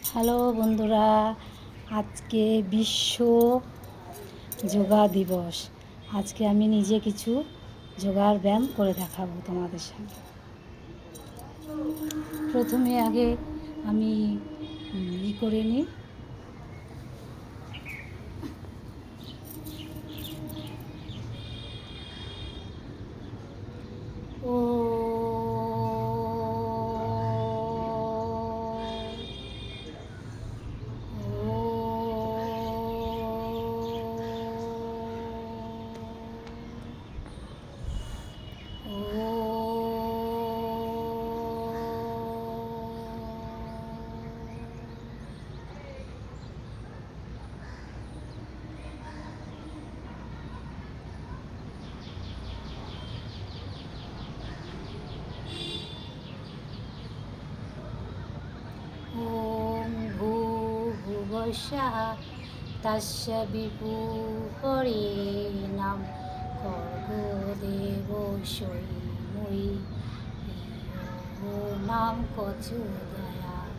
Hello বন্ধুরা, আজকে বিশ্ব যোগা দিবস। আজকে আমি নিজে কিছু যোগার ব্যায়াম করে দেখাবো তোমাদের সঙ্গে। প্রথমে আগে আমি করে নিই। ওম ভূর্ভুবস্সুঃ তস্য বিতুর্বরেণ্যং ভর্গো দেবস্য ধীমহি ধিয়ো না প্রচোদয়াৎ।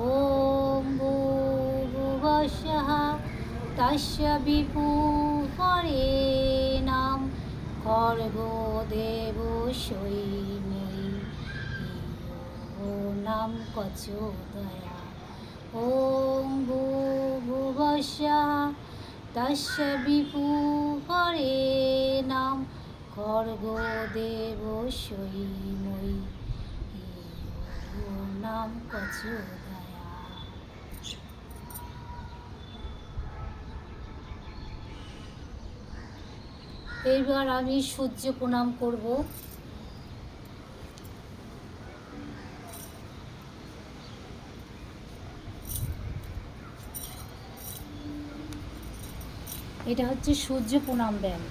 ওম ভূর্ভুবস্সুঃ তস্য বিতুর্বরেণ্যং ভর্গো দেবস্য ধীমহি ধিয়ো না প্রচোদয়াৎ। ওম ভূর্ভুবস্সুঃ তস্য বিতুর্বরেণ্যং ভর্গো দেবস্য ধীমহি ধিয়ো না প্রচোদয়াৎ। এইবার আমি সূর্য প্রণাম করব। এটা হচ্ছে সূর্য প্রণাম ব্যায়াম।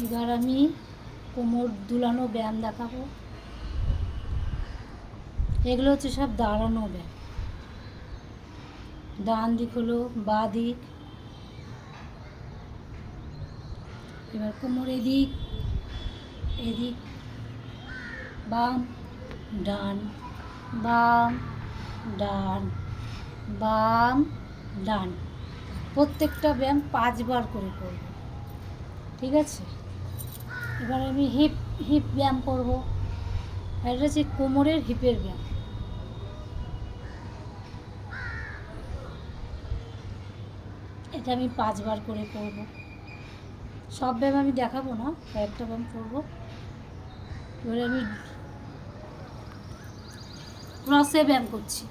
এবার আমি কোমর দুলানো ব্যায়াম দেখাবো। এগুলো হচ্ছে সব দাঁড়ানো ব্যায়াম। ডান দিক হলো বাঁ দিক, এবার কোমর এদিক এদিক, বাম ডান বাম ডান বাম ডান। প্রত্যেকটা ব্যায়াম 5 বার করে করব, ঠিক আছে? এবার আমি হিপ ব্যায়াম করব। এটা হচ্ছে কোমরের হিপের ব্যায়াম। এটা আমি 5 বার করে করব। সব ব্যায়াম আমি দেখাবো না, কয়েকটা ব্যায়াম করব। এবারে আমি ক্রসে ব্যায়াম করছি।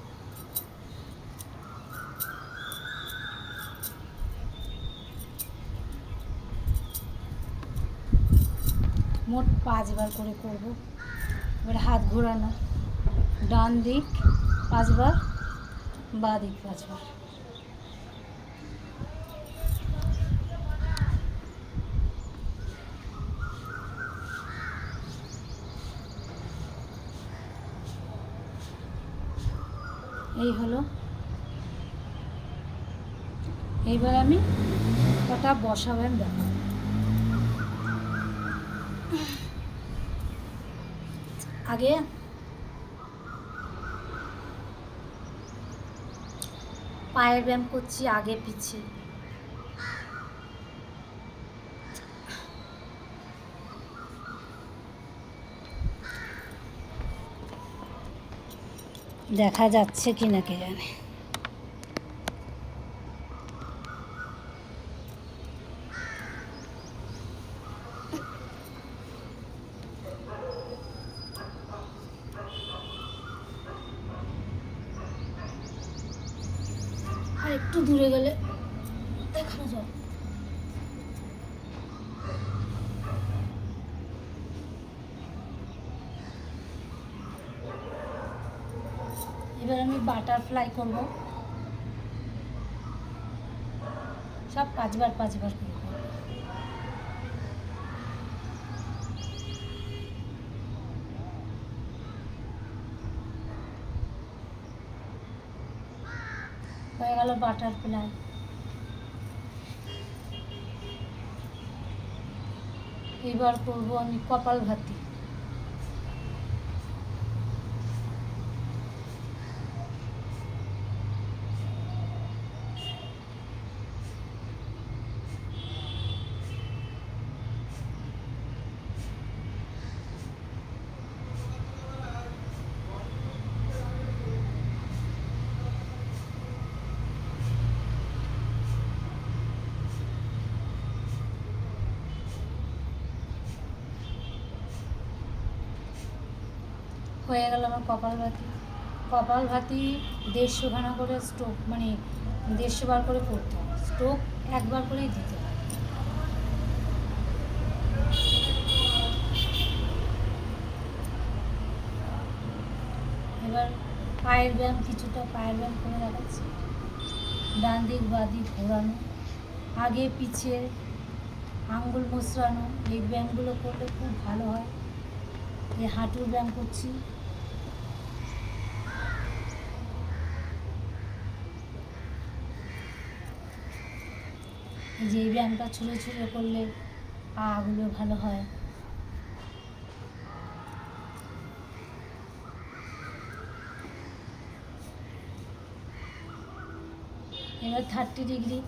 মোট 5 বার করে করব। এবার হাত ঘোরানো, ডান দিক 5 বার, বাঁ দিক 5 বার। এই হলো। এইবার আমি কটা বসা ব্যায়াম দেখাবো। আগে পায়ের ব্যায়াম করছি, আগে পিছে। দেখা যাচ্ছে কি না কে জানে। আর একটু দূরে গেলে দেখানো যাবে। এবার আমি বাটারফ্লাই করব। সব 5 বার 5 বার করে করব। হয়ে গেল বাটারফ্লাই। এবার করব আমি কপালভাতি। হয়ে গেল আমার কপালভাতি। কপালভাতি 150 খানা করে স্ট্রোক, মানে 150 বার করে করতে হয়। স্ট্রোক একবার করেই দিতে হয়। এবার পায়ের ব্যায়াম, কিছুটা পায়ের ব্যায়াম করে দেখাচ্ছি। ডান দিক বাঁ দিক ঘোরানো, আগে পিছে আঙ্গুল মোচড়ানো, এই ব্যায়ামগুলো করলে খুব ভালো হয়। এই হাঁটুর ব্যায়াম করছি। এই যে এই ব্যায়ামটা ছুঁড়ে ছুঁড়ে করলে পাগুলো ভালো হয়। এবার 30 ডিগ্রি,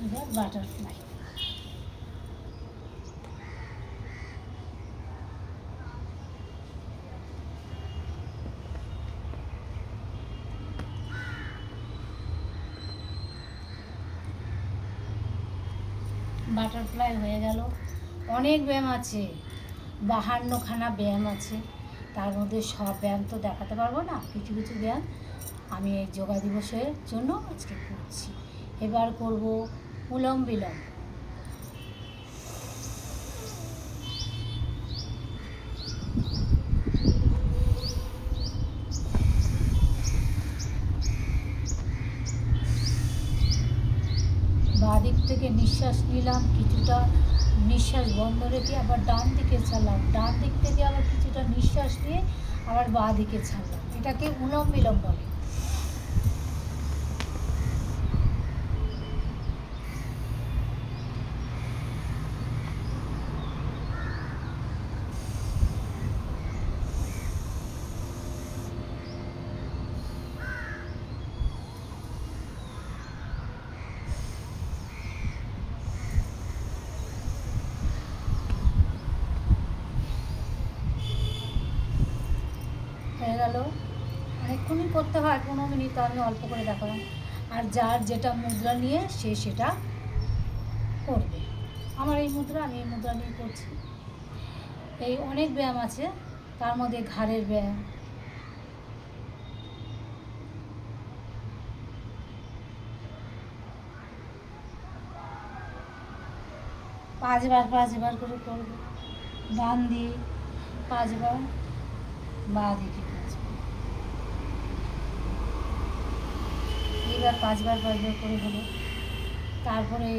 এবার বাটারফ্লাই। বাটারফ্লাই হয়ে গেল। অনেক ব্যায়াম আছে, 52খানা ব্যায়াম আছে। তার মধ্যে সব ব্যায়াম তো দেখাতে পারবো না, কিছু কিছু ব্যায়াম আমি এই যোগা দিবসের জন্য আজকে করছি। এবার করব অনুলোম বিলোম। বাঁ দিক থেকে নিঃশ্বাস নিলাম, কিছুটা নিঃশ্বাস বন্ধ রেখে আবার ডান দিকে ছাড়লাম, ডান দিক থেকে আবার কিছুটা নিঃশ্বাস নিয়ে আবার বাঁ দিকে ছাড়লাম। এটাকে অনুলোম বিলোম বলে। হয়ে গেল। অনেকক্ষণই করতে হয়, 15 মিনিট, তো আমি অল্প করে দেখালাম। আর যার যেটা মুদ্রা নিয়ে সে সেটা করবে। আমার এই মুদ্রা, আমি এই মুদ্রা নিয়ে করছি। এই অনেক ব্যায়াম আছে, তার মধ্যে ঘাড়ের ব্যায়াম, পাঁচবার করে করবো। ডান দিক 5বার, বাঁ দিকে 5বার। এইবার 5বার করে হলো। তারপরে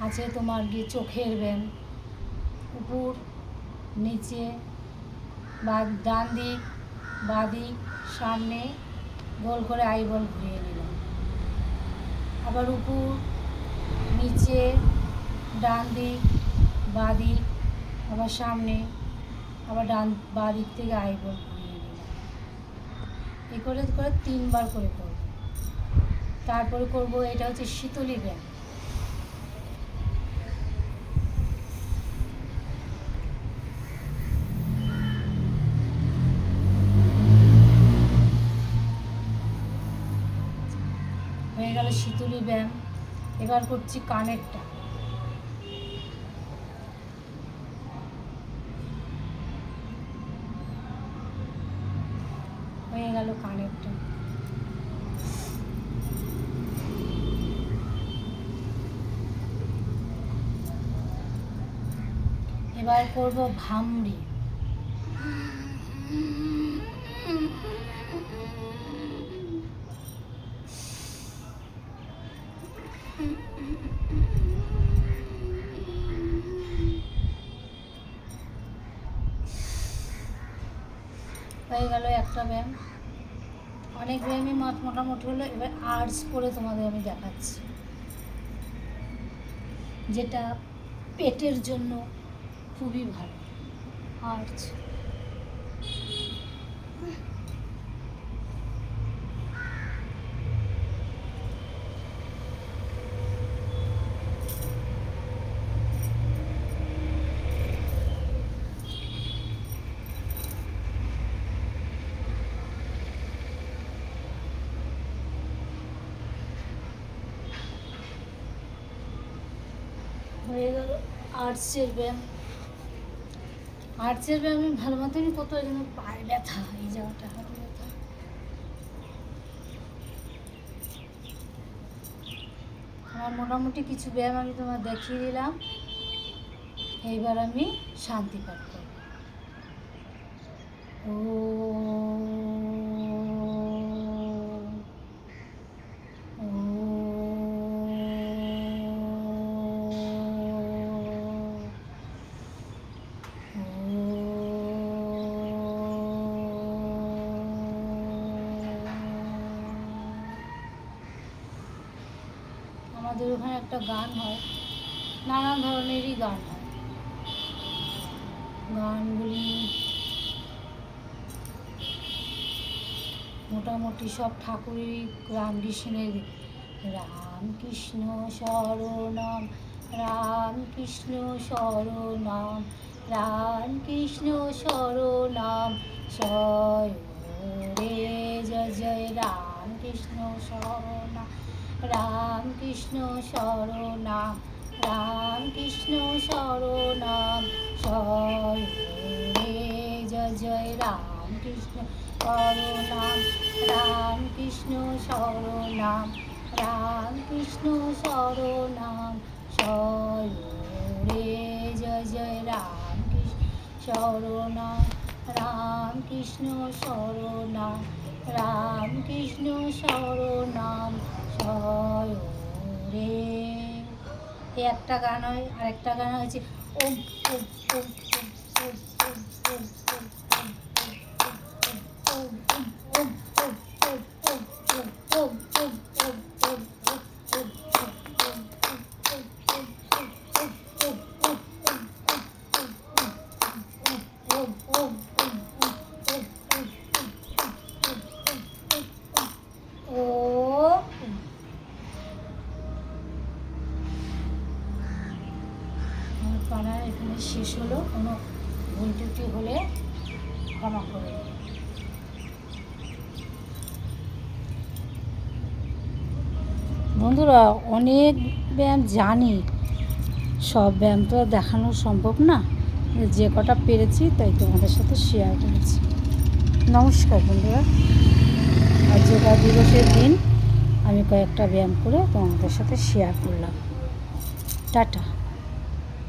আছে তোমার গিয়ে চোখের ব্যায়াম, উপর নিচে, বা ডান দিক বাঁ দিক সামনে গোল করে আইবল ঘুরিয়ে নিলাম। আবার উপর নিচে ডান দিক বাঁ দিক, আবার সামনে, আবার ডান বাঁ দিক থেকে আইবল ঘুরিয়ে নিলাম। এই করে করে 3বার করে করব। তারপরে করব, এটা হচ্ছে শীতলী ব্যায়াম। হয়ে গেল শীতলী ব্যায়াম। এবার করছি কানেরটা। হয়ে গেল কানেরটা। এবার করব ভামড়ি। হয়ে গেল একটা ব্যায়াম। অনেক ব্যায়ামই মোটামুটি হলো। এবার আর্টস করে তোমাদের আমি দেখাচ্ছি। যেটা পেটের জন্য খুবই ভালো। আর্চ হয়ে গেল আর্টসের ব্যায়াম। আর্টসের ব্যায়াম আমি ভালো মতনই করতে হয়, কিন্তু পায়ে ব্যথা, এই জায়গাটা হাতে ব্যথা। আমার মোটামুটি কিছু ব্যায়াম আমি তোমার দেখিয়ে দিলাম। এইবার আমি শান্তি পাঠ করব। আমাদের ওখানে একটা গান হয়, নানান ধরনেরই গান হয়। গানগুলি মোটামুটি সব ঠাকুরই রামকৃষ্ণের। রামকৃষ্ণ শরণম রামকৃষ্ণ শরণম রামকৃষ্ণ শরণম রে জয় জয় রামকৃষ্ণ শরণম রামকৃষ্ণ শরণম রামকৃষ্ণ শরণম রে জয় জয় রামকৃষ্ণ শরণম রামকৃষ্ণ শরণম রামকৃষ্ণ শরণম রে জয় জয় রামকৃষ্ণ শরণম রামকৃষ্ণ শরণম রামকৃষ্ণ শরণম রে। এই একটা গান হয়। আরেকটা গান হয়েছে ওম ওম ওম ওম ওম ওম পাড়ার এখানে শেষ হলো। কোনো ভুল ত্রুটি হলে ক্ষমা করে দিন। বন্ধুরা, অনেক ব্যায়াম জানি, সব ব্যায়াম তো দেখানো সম্ভব না, যে কটা পেরেছি তাই তোমাদের সাথে শেয়ার করেছি। নমস্কার বন্ধুরা, আজ যোগা দিবসের দিন আমি কয়েকটা ব্যায়াম করে তোমাদের সাথে শেয়ার করলাম। টাটা।